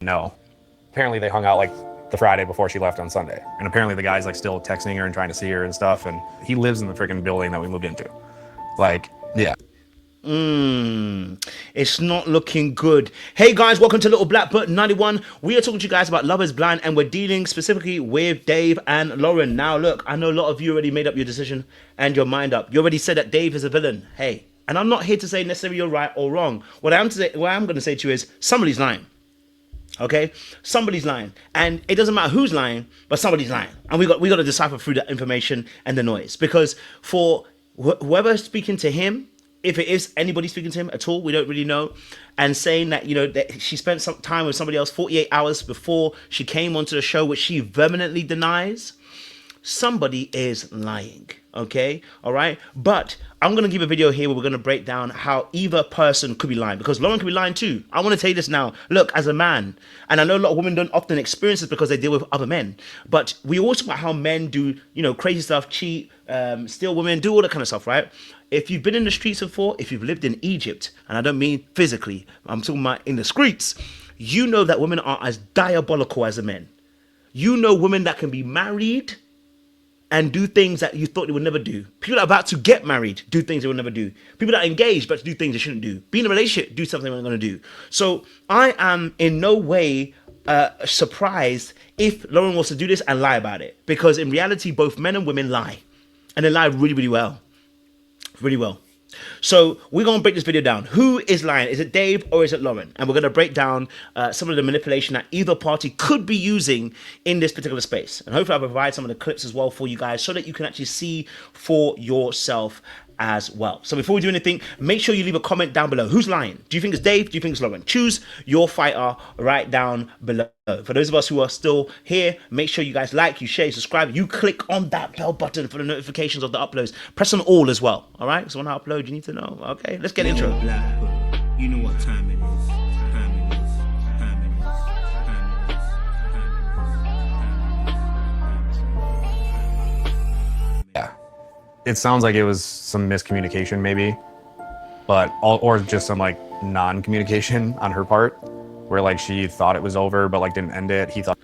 No. Apparently they hung out like the Friday before she left on Sunday. And apparently the guy's like still texting her and trying to see her and stuff. And he lives in the freaking building that we moved into. Like, yeah. It's not looking good. Hey guys, welcome to Little Black Book 91. We are talking to you guys about Love is Blind, and we're dealing specifically with Dave and Lauren. Now look, I know a lot of you already made up your decision and your mind up. You already said that Dave is a villain. Hey, and I'm not here to say necessarily you're right or wrong. What I'm going to say to you is somebody's lying. Okay, somebody's lying, and it doesn't matter who's lying, but somebody's lying, and we got to decipher through that information and the noise, because for whoever's speaking to him, if it is anybody speaking to him at all, we don't really know, and saying that, you know, that she spent some time with somebody else 48 hours before she came onto the show, which she vehemently denies. Somebody is lying. Okay, all right, but I'm gonna give a video here where we're gonna break down how either person could be lying, because Lauren could be lying too. I want to tell you this now. Look, as a man, and I know a lot of women don't often experience this because they deal with other men, but we always talk about how men do, you know, crazy stuff, cheat, steal women, do all that kind of stuff, right? If you've been in the streets before, if you've lived in Egypt, and I don't mean physically, I'm talking about in the streets, you know that women are as diabolical as the men. You know women that can be married and do things that you thought they would never do. People that are about to get married do things they would never do. People that are engaged but to do things they shouldn't do. Be in a relationship, do something they're not going to do. So I am in no way surprised if Lauren wants to do this and lie about it, because in reality, both men and women lie, and they lie really, really well. Really well. So we're going to break this video down. Who is lying? Is it Dave or is it Lauren? And we're going to break down some of the manipulation that either party could be using in this particular space. And hopefully I'll provide some of the clips as well for you guys so that you can actually see for yourself as well. So before we do anything, make sure you leave a comment down below. Who's lying? Do you think it's Dave? Do you think it's Lauren? Choose your fighter right down below. For those of us who are still here, make sure you guys like, you share, you subscribe, you click on that bell button for the notifications of the uploads. Press on all as well. All right. So when I upload, you need to know. Okay. Let's get into it. You know what time it is. Yeah. It sounds like it was some miscommunication maybe, but or just some like non-communication on her part, where like she thought it was over but like didn't end it. He thought.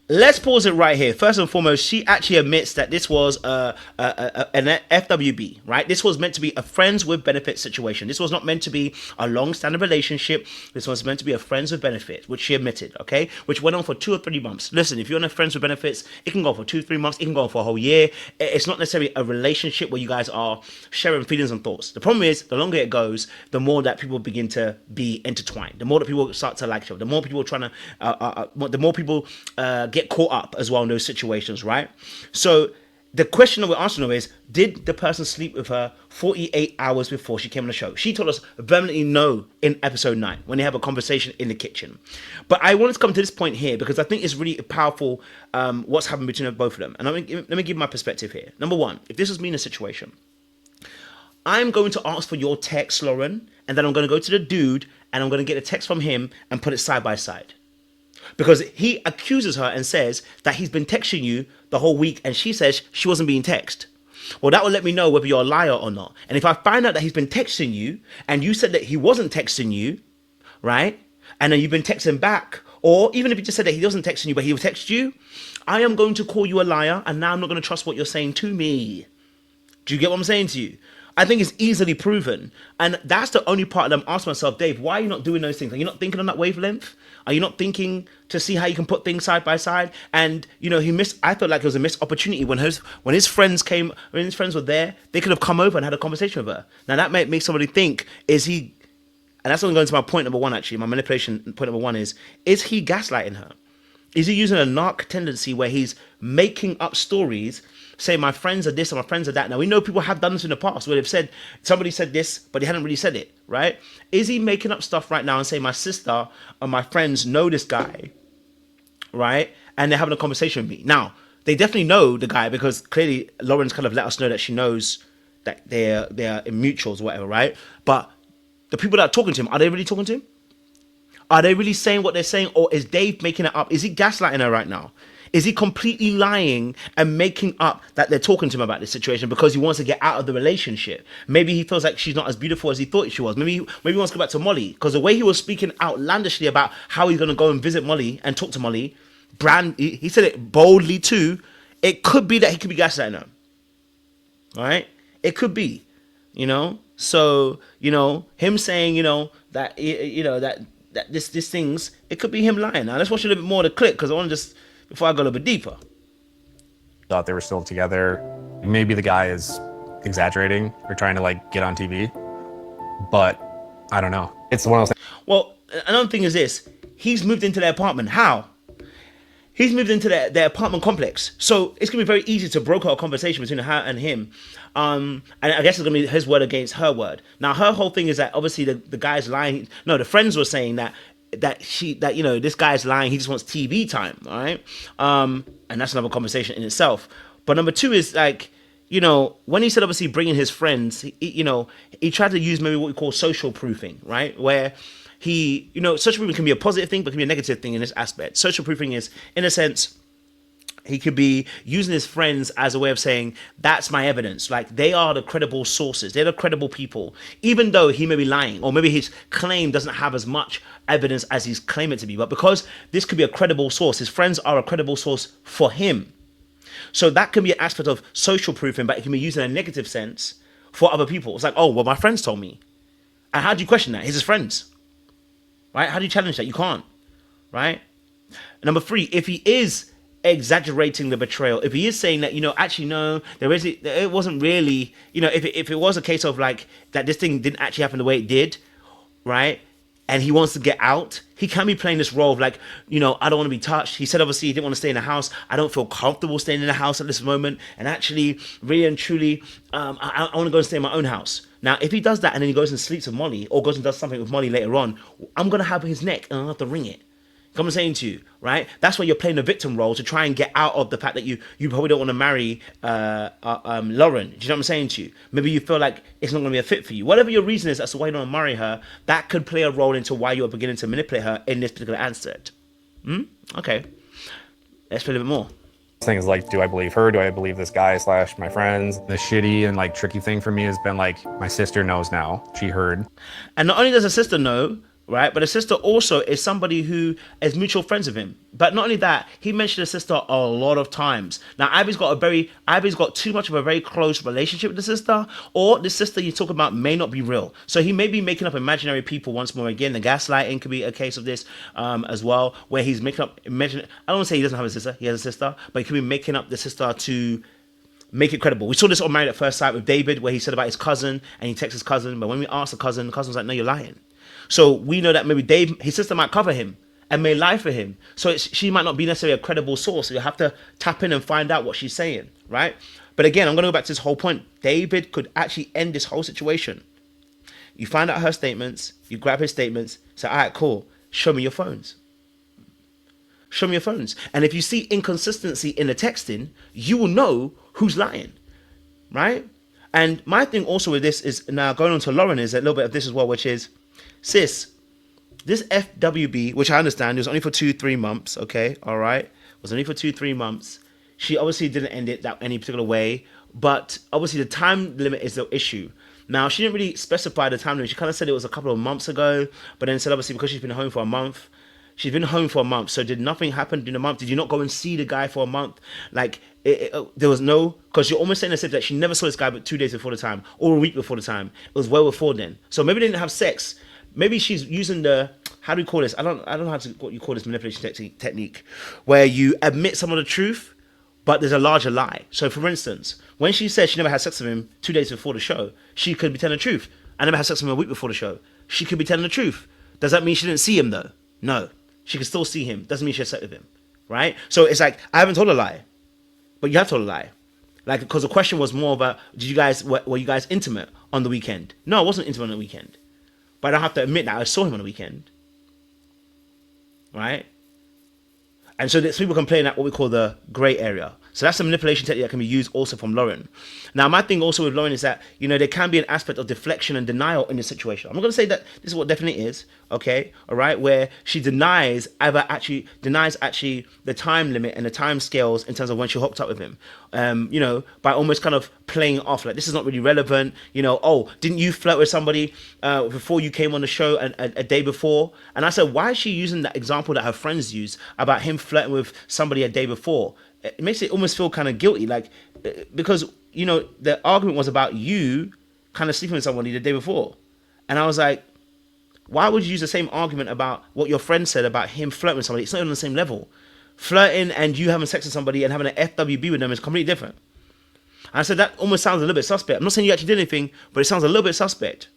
Let's pause it right here. First and foremost, she actually admits that this was an FWB, right? This was meant to be a friends with benefit situation. This was not meant to be a long-standing relationship. This was meant to be a friends with benefit, which she admitted, okay? Which went on for 2 or 3 months. Listen, if you're in a friends with benefits, it can go for 2 or 3 months. It can go on for a whole year. It's not necessarily a relationship where you guys are sharing feelings and thoughts. The problem is, the longer it goes, the more that people begin to be intertwined. The more that people start to like each other. The more people are trying to, the more people get caught up as well in those situations, right? So the question that we're answering is, did the person sleep with her 48 hours before she came on the show? She told us vehemently no in episode 9 when they have a conversation in the kitchen. But I wanted to come to this point here because I think it's really powerful what's happened between both of them. And let me give my perspective here. Number one, if this was me in a situation, I'm going to ask for your text, Lauren, and then I'm going to go to the dude and I'm going to get a text from him and put it side by side. Because he accuses her and says that he's been texting you the whole week, and she says she wasn't being texted. Well, that will let me know whether you're a liar or not. And if I find out that he's been texting you, and you said that he wasn't texting you, right? And then you've been texting back, or even if you just said that he wasn't texting you, but he will text you, I am going to call you a liar, and now I'm not going to trust what you're saying to me. Do you get what I'm saying to you? I think it's easily proven. And that's the only part that I'm asking myself, Dave, why are you not doing those things? Are you not thinking on that wavelength? Are you not thinking to see how you can put things side by side? And, you know, I felt like it was a missed opportunity when his friends were there, they could have come over and had a conversation with her. Now that might make somebody think, and that's only going to my point number one, actually, my manipulation point number one is he gaslighting her? Is he using a narc tendency where he's making up stories, say my friends are this and my friends are that? Now we know people have done this in the past where they've said somebody said this, but they hadn't really said it, right? Is he making up stuff right now and say my sister or my friends know this guy, right? And they're having a conversation with me. Now they definitely know the guy because clearly Lauren's kind of let us know that she knows that they're in mutuals or whatever, right? But the people that are talking to him, are they really talking to him? Are they really saying what they're saying, or is Dave making it up? Is he gaslighting her right now? Is he completely lying and making up that they're talking to him about this situation because he wants to get out of the relationship? Maybe he feels like she's not as beautiful as he thought she was. Maybe he wants to go back to Molly, because the way he was speaking outlandishly about how he's going to go and visit Molly and talk to Molly, he said it boldly too. It could be that he could be gaslighting her. All right? It could be, So, him saying, that, that this things, it could be him lying. Now, let's watch a little bit more of the clip, because I want to just, before I go a little bit deeper. Thought they were still together. Maybe the guy is exaggerating or trying to get on TV, but I don't know. It's one of those things. Well, another thing is this. He's moved into their apartment. How? He's moved into their apartment complex. So it's going to be very easy to broker a conversation between her and him. And I guess it's going to be his word against her word. Now, her whole thing is that obviously the guy's lying. No, the friends were saying that this guy's lying. He just wants TV time. All right. And that's another conversation in itself. But number two is when he said obviously bringing his friends, he tried to use maybe what we call social proofing, right? Where social proofing can be a positive thing, but can be a negative thing in this aspect. Social proofing is, in a sense, he could be using his friends as a way of saying, that's my evidence. Like, they are the credible sources. They're the credible people. Even though he may be lying, or maybe his claim doesn't have as much evidence as he's claiming it to be. But because this could be a credible source, his friends are a credible source for him. So that can be an aspect of social proofing, but it can be used in a negative sense for other people. It's like, oh, well, my friends told me. And how do you question that? He's his friends. Right? How do you challenge that? You can't. Right? Number three, if he is exaggerating the betrayal, if he is saying that, actually, no, it wasn't really, if it was a case of that this thing didn't actually happen the way it did, right? And he wants to get out, he can be playing this role of I don't want to be touched. He said obviously he didn't want to stay in the house. I don't feel comfortable staying in the house at this moment. And actually, really and truly, I want to go and stay in my own house. Now, if he does that and then he goes and sleeps with Molly, or goes and does something with Molly later on, I'm going to have his neck and I'll have to ring it. I'm saying to you, right? That's why you're playing the victim role, to try and get out of the fact that you probably don't want to marry Lauren. Do you know what I'm saying to you? Maybe you feel like it's not going to be a fit for you. Whatever your reason is as to why you don't want to marry her, that could play a role into why you're beginning to manipulate her in this particular aspect. Okay. Let's play a little bit more. Thing is do I believe her? Do I believe this guy / my friends? The shitty and tricky thing for me has been my sister knows now. She heard. And not only does her sister know, right, but the sister also is somebody who is mutual friends with him. But not only that, he mentioned the sister a lot of times. Now, Ivy's got too much of a very close relationship with the sister, or the sister you talk about may not be real. So he may be making up imaginary people once more. Again, the gaslighting could be a case of this as well, where he's making up I don't want to say he doesn't have a sister. He has a sister, but he could be making up the sister to make it credible. We saw this on Married at First Sight with David, where he said about his cousin, and he texts his cousin, but when we asked the cousin was like, no, you're lying. So we know that maybe his sister might cover him and may lie for him. So she might not be necessarily a credible source. So you have to tap in and find out what she's saying, right? But again, I'm going to go back to this whole point. David could actually end this whole situation. You find out her statements, you grab his statements, say, all right, cool, show me your phones. Show me your phones. And if you see inconsistency in the texting, you will know who's lying, right? And my thing also with this is, now going on to Lauren, is a little bit of this as well, which is, sis, this FWB, which I understand, it was only for 2-3 months, okay, all right? It was only for 2-3 months. She obviously didn't end it that any particular way, but obviously the time limit is the issue. Now, she didn't really specify the time limit. She kind of said it was a couple of months ago, but then said obviously because she's been home for a month, so did nothing happen during the month? Did you not go and see the guy for a month? There was no, because you're almost saying as if that she never saw this guy but 2 days before the time, or a week before the time. It was well before then. So maybe they didn't have sex. Maybe she's using how do we call this? I don't know what you call this manipulation technique, where you admit some of the truth, but there's a larger lie. So for instance, when she said she never had sex with him 2 days before the show, she could be telling the truth. I never had sex with him a week before the show. She could be telling the truth. Does that mean she didn't see him though? No. She could still see him. Doesn't mean she had sex with him. Right? So it's I haven't told a lie. But you have told a lie. Because the question was more about, were you guys intimate on the weekend? No, I wasn't intimate on the weekend. But I don't have to admit that I saw him on the weekend. Right? And so people can play in that what we call the grey area. So that's a manipulation technique that can be used also from Lauren. Now, my thing also with Lauren is that, you know, there can be an aspect of deflection and denial in this situation. I'm not going to say that this is what definitely is, okay, all right, where she denies actually the time limit and the time scales in terms of when she hooked up with him, you know, by almost kind of playing off like this is not really relevant, you know. Oh, didn't you flirt with somebody before you came on the show a day before? And I said, why is she using that example that her friends use about him flirting with somebody a day before? It makes it almost feel kind of guilty, like, because, you know, the argument was about you kind of sleeping with somebody the day before. And I was like, why would you use the same argument about what your friend said about him flirting with somebody? It's not on the same level. Flirting and you having sex with somebody and having an FWB with them is completely different. And I said, that almost sounds a little bit suspect. I'm not saying you actually did anything, but it sounds a little bit suspect.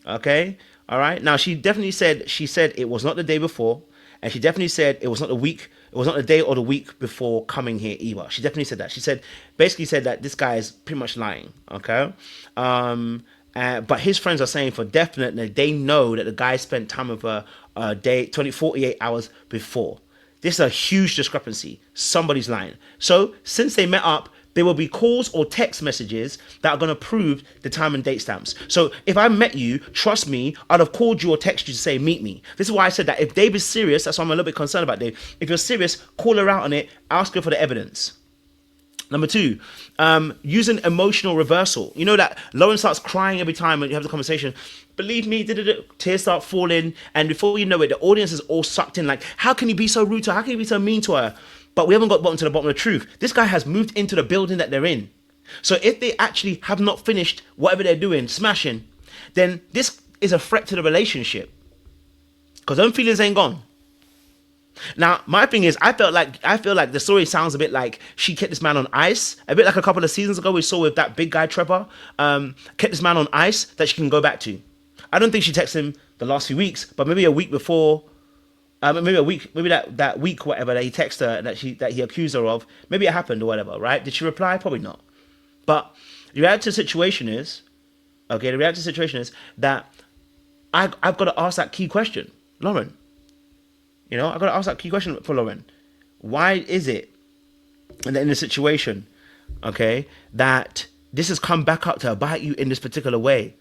Okay? All right? Now, she said it was not the day before. And she definitely said it was not the day or the week before coming here either. She definitely said that. She basically said that this guy is pretty much lying. Okay? But his friends are saying for definite that they know that the guy spent time with her a day, 48 hours before. This is a huge discrepancy. Somebody's lying. So since they met up, there will be calls or text messages that are going to prove the time and date stamps. So if I met you, trust me, I'd have called you or texted you to say, meet me. This is why I said that if Dave is serious, that's why I'm a little bit concerned about Dave. If you're serious, call her out on it, ask her for the evidence. Number 2, using emotional reversal. You know that Lauren starts crying every time when you have the conversation. Believe me, tears start falling. And before you know it, the audience is all sucked in. Like, how can you be so rude to her? How can you be so mean to her? But we haven't got to the bottom of the truth. This guy has moved into the building that they're in. So if they actually have not finished whatever they're doing, smashing, then this is a threat to the relationship. Because them feelings ain't gone. Now, my thing is, I feel like the story sounds a bit like she kept this man on ice, a bit like a couple of seasons ago we saw with that big guy Trevor, kept this man on ice that she can go back to. I don't think she texted him the last few weeks, but maybe a week before. Maybe that week, whatever, that he texted her that he accused her of, maybe it happened or whatever, right? Did she reply? Probably not. But the reality of the situation is that I've got to ask that key question, Lauren. You know, I've got to ask that key question for Lauren. Why is it, in the situation, okay, that this has come back up to bite you in this particular way?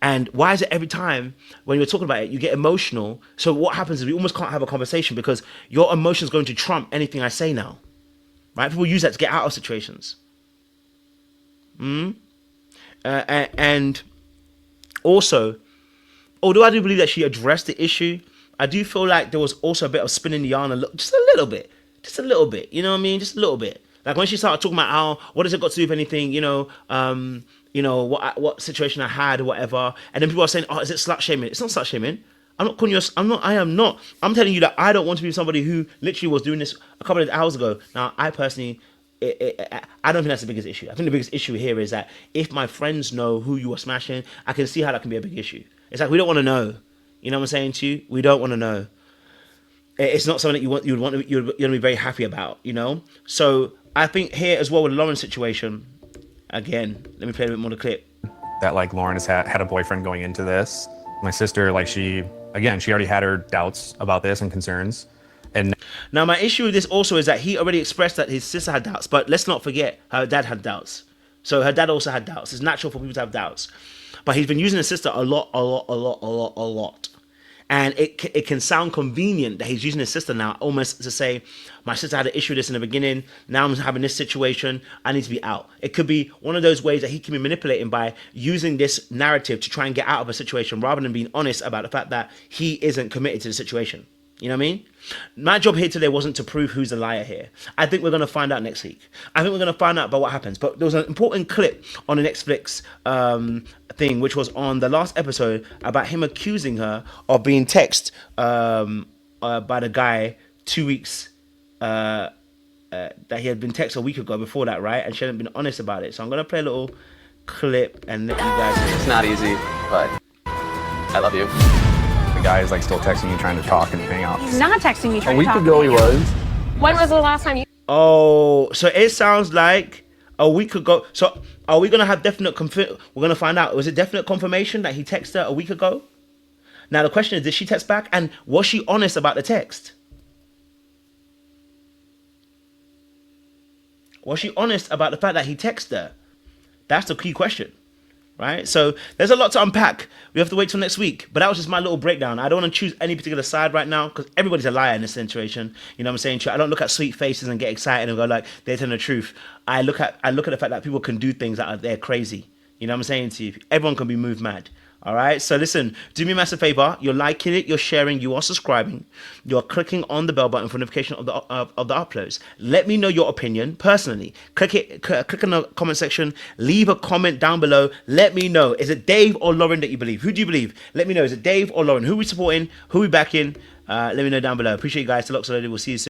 And why is it every time when you're talking about it, you get emotional? So what happens is we almost can't have a conversation because your emotion is going to trump anything I say now. Right? People use that to get out of situations. And also, although I do believe that she addressed the issue, I do feel like there was also a bit of spinning the yarn just a little bit. You know what I mean? Just a little bit. Like when she started talking about how, what has it got to do with anything, you know, what situation I had or whatever. And then people are saying, oh, is it slut shaming? It's not slut shaming. I'm telling you that I don't want to be somebody who literally was doing this a couple of hours ago. Now, I personally, I don't think that's the biggest issue. I think the biggest issue here is that if my friends know who you are smashing, I can see how that can be a big issue. It's like, we don't want to know. You know what I'm saying to you? We don't want to know. It's not something that you'd want to be very happy about, you know? So I think here as well with the Lauren situation, again, let me play a bit more of the clip. That like Lauren has had a boyfriend going into this. My sister, like she already had her doubts about this and concerns. And now my issue with this also is that he already expressed that his sister had doubts, but let's not forget her dad had doubts. So her dad also had doubts. It's natural for people to have doubts. But he's been using his sister a lot. And it can sound convenient that he's using his sister now almost to say, my sister had an issue with this in the beginning, now I'm having this situation, I need to be out. It could be one of those ways that he can be manipulating by using this narrative to try and get out of a situation rather than being honest about the fact that he isn't committed to the situation. You know what I mean? My job here today wasn't to prove who's the liar here. I think we're going to find out next week. I think we're going to find out about what happens. But there was an important clip on the Netflix thing, which was on the last episode about him accusing her of being texted by the guy 2 weeks that he had been texted a week ago before that, right? And she hadn't been honest about it. So I'm going to play a little clip and let you guys hear. It's not easy, but I love you. the guy is like still texting you, trying to talk and hang out. He's not texting me, trying A to talk week ago to he me. was. When was the last time you... Oh, so it sounds like a week ago. So are we going to have definite we're going to find out. Was it definite confirmation that he texted her a week ago? Now the question is, did she text back? And was she honest about the text? Was she honest about the fact that he texted her? That's the key question, right? So there's a lot to unpack. We have to wait till next week. But that was just my little breakdown. I don't want to choose any particular side right now because everybody's a liar in this situation. You know what I'm saying? I don't look at sweet faces and get excited and go like, they're telling the truth. I look at the fact that people can do things that are they're crazy. You know what I'm saying to you? Everyone can be moved mad. All right. So listen, do me a massive favor. You're liking it, you're sharing, you are subscribing, you're clicking on the bell button for notification of the uploads. Let me know your opinion personally. Click in the comment section. Leave a comment down below. Let me know. Is it Dave or Lauren that you believe? Who do you believe? Let me know. Is it Dave or Lauren? Who we supporting? Who we backing? Let me know down below. Appreciate you guys. We'll see you soon.